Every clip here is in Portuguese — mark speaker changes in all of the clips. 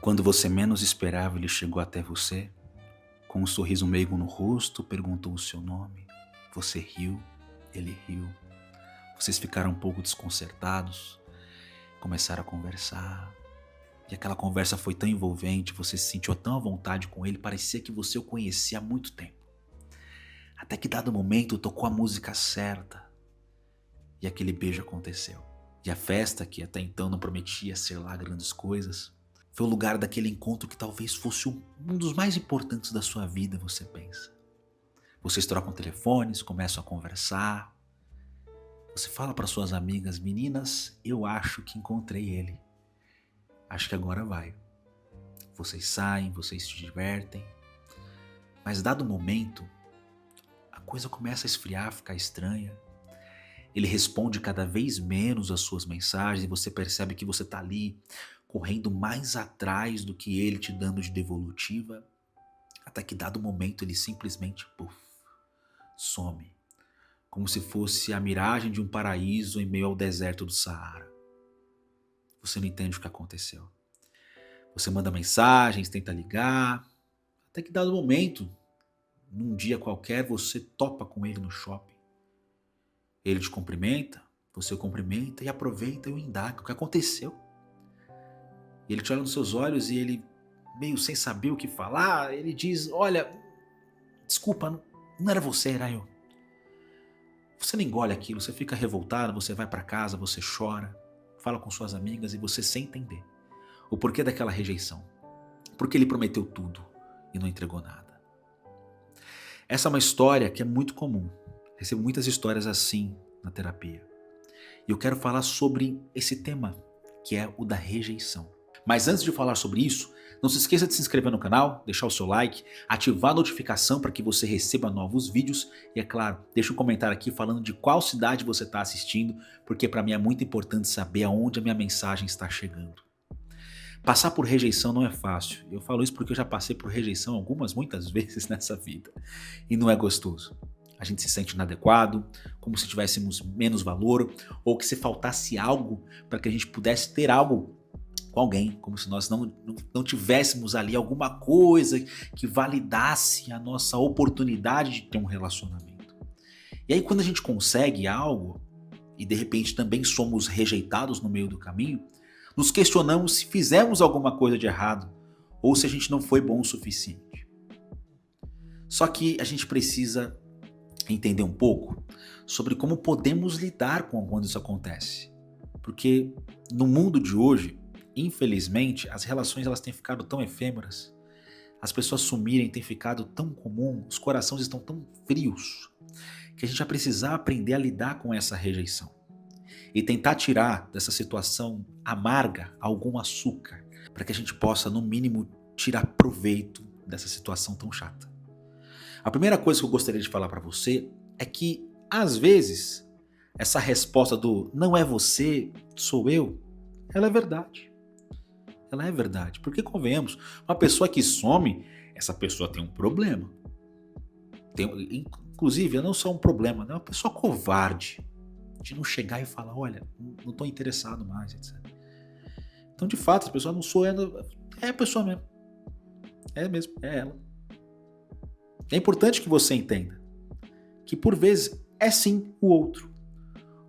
Speaker 1: Quando você menos esperava, ele chegou até você, com um sorriso meigo no rosto, perguntou o seu nome. Você riu, ele riu. Vocês ficaram um pouco desconcertados, começaram a conversar. E aquela conversa foi tão envolvente, você se sentiu tão à vontade com ele, parecia que você o conhecia há muito tempo. Até que dado momento tocou a música certa e aquele beijo aconteceu. E a festa, que até então não prometia ser lá grandes coisas, foi o lugar daquele encontro que talvez fosse um dos mais importantes da sua vida, você pensa. Vocês trocam telefones, começam a conversar. Você fala para suas amigas: meninas, eu acho que encontrei ele. Acho que agora vai. Vocês saem, vocês se divertem. Mas dado o momento, a coisa começa a esfriar, ficar estranha. Ele responde cada vez menos às suas mensagens e você percebe que você está ali correndo mais atrás do que ele te dando de devolutiva. Até que dado o momento ele simplesmente some. Como se fosse a miragem de um paraíso em meio ao deserto do Saara. Você não entende o que aconteceu. Você manda mensagens, tenta ligar. Até que dado o momento, num dia qualquer, você topa com ele no shopping. Ele te cumprimenta, você o cumprimenta e aproveita e o indaga. O que aconteceu? Ele te olha nos seus olhos e ele, meio sem saber o que falar, ele diz: olha, desculpa, não era você, era eu. Você não engole aquilo, você fica revoltado, você vai para casa, você chora, fala com suas amigas e você sem entender o porquê daquela rejeição. Porque ele prometeu tudo e não entregou nada. Essa é uma história que é muito comum. Recebo muitas histórias assim na terapia. E eu quero falar sobre esse tema, que é o da rejeição. Mas antes de falar sobre isso, não se esqueça de se inscrever no canal, deixar o seu like, ativar a notificação para que você receba novos vídeos e, é claro, deixa um comentário aqui falando de qual cidade você está assistindo, porque para mim é muito importante saber aonde a minha mensagem está chegando. Passar por rejeição não é fácil. Eu falo isso porque eu já passei por rejeição muitas vezes nessa vida. E não é gostoso. A gente se sente inadequado, como se tivéssemos menos valor, ou que se faltasse algo para que a gente pudesse ter algo com alguém, como se nós não tivéssemos ali alguma coisa que validasse a nossa oportunidade de ter um relacionamento. E aí quando a gente consegue algo, e de repente também somos rejeitados no meio do caminho, nos questionamos se fizemos alguma coisa de errado, ou se a gente não foi bom o suficiente. Só que a gente precisa entender um pouco sobre como podemos lidar com quando isso acontece. Porque no mundo de hoje, infelizmente, as relações elas têm ficado tão efêmeras, as pessoas sumirem tem ficado tão comum, os corações estão tão frios, que a gente vai precisar aprender a lidar com essa rejeição. E tentar tirar dessa situação amarga algum açúcar, para que a gente possa, no mínimo, tirar proveito dessa situação tão chata. A primeira coisa que eu gostaria de falar para você é que, às vezes, essa resposta do não é você, sou eu, ela é verdade. Ela é verdade, porque convenhamos, uma pessoa que some, essa pessoa tem um problema. Inclusive, não só um problema, é uma pessoa covarde. De não chegar e falar: olha, não estou interessado mais, etc. Então, de fato, a pessoa não sou ela, é a pessoa mesmo. É mesmo, é ela. É importante que você entenda que, por vezes, é sim o outro.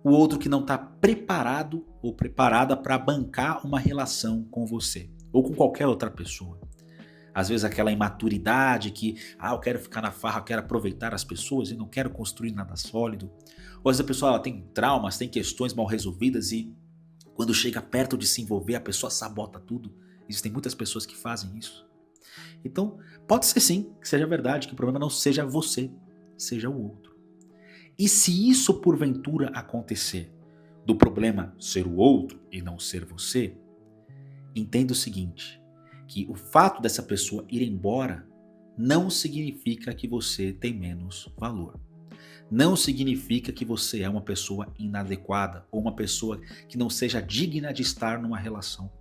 Speaker 1: O outro que não está preparado ou preparada para bancar uma relação com você ou com qualquer outra pessoa. Às vezes aquela imaturidade que, eu quero ficar na farra, eu quero aproveitar as pessoas e não quero construir nada sólido. Ou às vezes a pessoa ela tem traumas, tem questões mal resolvidas e quando chega perto de se envolver, a pessoa sabota tudo. Existem muitas pessoas que fazem isso. Então, pode ser sim que seja verdade, que o problema não seja você, seja o outro. E se isso porventura acontecer, do problema ser o outro e não ser você, entenda o seguinte, que o fato dessa pessoa ir embora não significa que você tem menos valor. Não significa que você é uma pessoa inadequada ou uma pessoa que não seja digna de estar numa relação.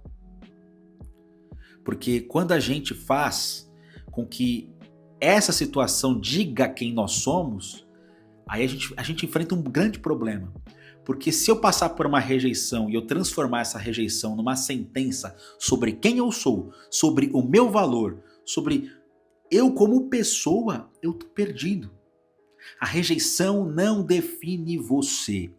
Speaker 1: Porque quando a gente faz com que essa situação diga quem nós somos, aí a gente enfrenta um grande problema. Porque se eu passar por uma rejeição e eu transformar essa rejeição numa sentença sobre quem eu sou, sobre o meu valor, sobre eu como pessoa, eu tô perdido. A rejeição não define você.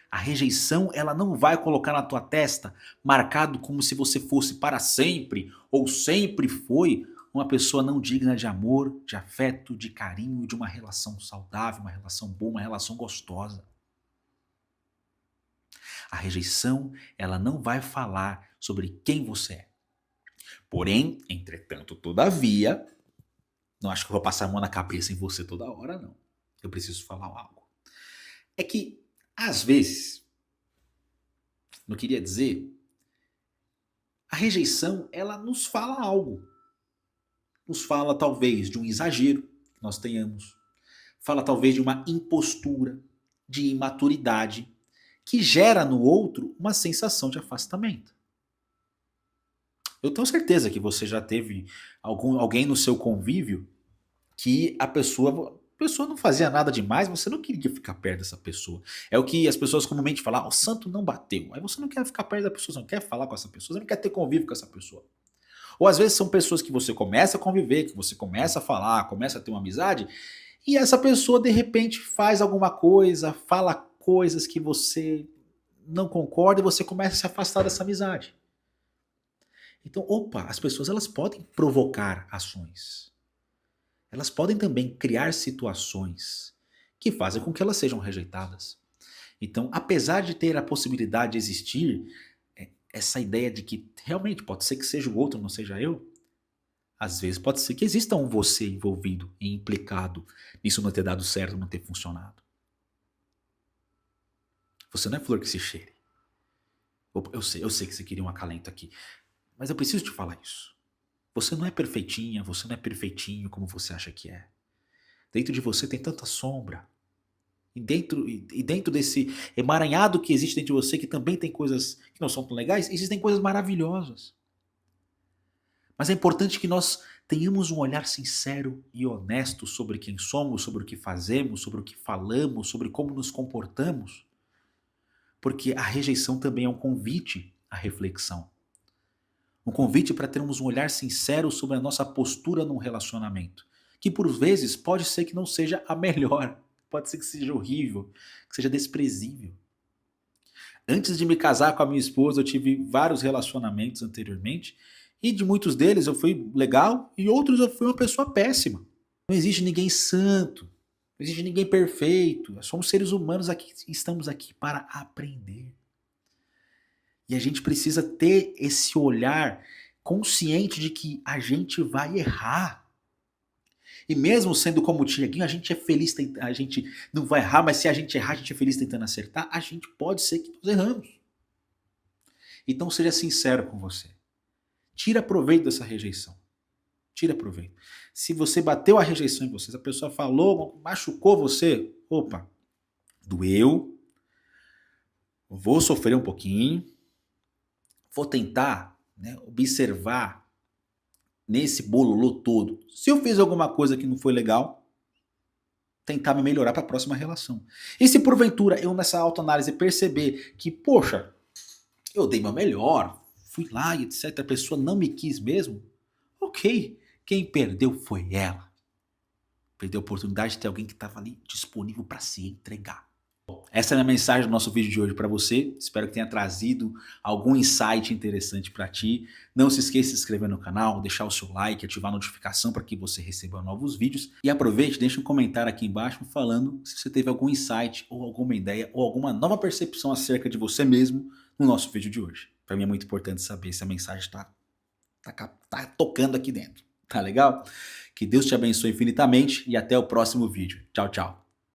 Speaker 1: A rejeição, ela não vai colocar na tua testa marcado como se você fosse para sempre ou sempre foi uma pessoa não digna de amor, de afeto, de carinho, de uma relação saudável, uma relação boa, uma relação gostosa. A rejeição, ela não vai falar sobre quem você é. Porém, entretanto, todavia, não acho que eu vou passar a mão na cabeça em você toda hora, não. Eu preciso falar algo. É que, às vezes, não queria dizer, a rejeição, ela nos fala algo. Nos fala, talvez, de um exagero que nós tenhamos. Fala, talvez, de uma impostura, de imaturidade, que gera no outro uma sensação de afastamento. Eu tenho certeza que você já teve alguém no seu convívio que a pessoa não fazia nada demais, você não queria ficar perto dessa pessoa. É o que as pessoas comumente falam, o santo não bateu. Aí você não quer ficar perto da pessoa, você não quer falar com essa pessoa, você não quer ter convívio com essa pessoa. Ou às vezes são pessoas que você começa a conviver, que você começa a falar, começa a ter uma amizade, e essa pessoa de repente faz alguma coisa, fala coisas que você não concorda e você começa a se afastar dessa amizade. Então, as pessoas elas podem provocar ações. Elas podem também criar situações que fazem com que elas sejam rejeitadas. Então, apesar de ter a possibilidade de existir essa ideia de que realmente pode ser que seja o outro, não seja eu, às vezes pode ser que exista um você envolvido e implicado nisso não ter dado certo, não ter funcionado. Você não é flor que se cheire. Eu sei que você queria um acalento aqui, mas eu preciso te falar isso. Você não é perfeitinha, você não é perfeitinho como você acha que é. Dentro de você tem tanta sombra. E dentro desse emaranhado que existe dentro de você, que também tem coisas que não são tão legais, existem coisas maravilhosas. Mas é importante que nós tenhamos um olhar sincero e honesto sobre quem somos, sobre o que fazemos, sobre o que falamos, sobre como nos comportamos. Porque a rejeição também é um convite à reflexão. Um convite para termos um olhar sincero sobre a nossa postura num relacionamento. Que por vezes pode ser que não seja a melhor. Pode ser que seja horrível, que seja desprezível. Antes de me casar com a minha esposa, eu tive vários relacionamentos anteriormente. E de muitos deles eu fui legal e outros eu fui uma pessoa péssima. Não existe ninguém santo. Não existe ninguém perfeito. Somos seres humanos aqui, estamos aqui para aprender. E a gente precisa ter esse olhar consciente de que a gente vai errar. E mesmo sendo como o Tiaguinho, a gente é feliz, a gente não vai errar, mas se a gente errar, a gente é feliz tentando acertar, a gente pode ser que nós erramos. Então seja sincero com você. Tira proveito dessa rejeição. Tira proveito. Se você bateu a rejeição em você, se a pessoa falou, machucou você, doeu, vou sofrer um pouquinho, vou tentar observar nesse bololô todo. Se eu fiz alguma coisa que não foi legal, tentar me melhorar para a próxima relação. E se porventura eu nessa autoanálise perceber que, poxa, eu dei meu melhor, fui lá e etc, a pessoa não me quis mesmo, ok, quem perdeu foi ela. Perdeu a oportunidade de ter alguém que estava ali disponível para se entregar. Essa é a minha mensagem do nosso vídeo de hoje para você. Espero que tenha trazido algum insight interessante para ti. Não se esqueça de se inscrever no canal, deixar o seu like, ativar a notificação para que você receba novos vídeos. E aproveite, deixe um comentário aqui embaixo falando se você teve algum insight ou alguma ideia ou alguma nova percepção acerca de você mesmo no nosso vídeo de hoje. Para mim é muito importante saber se a mensagem tá tocando aqui dentro. Tá legal? Que Deus te abençoe infinitamente e até o próximo vídeo. Tchau, tchau.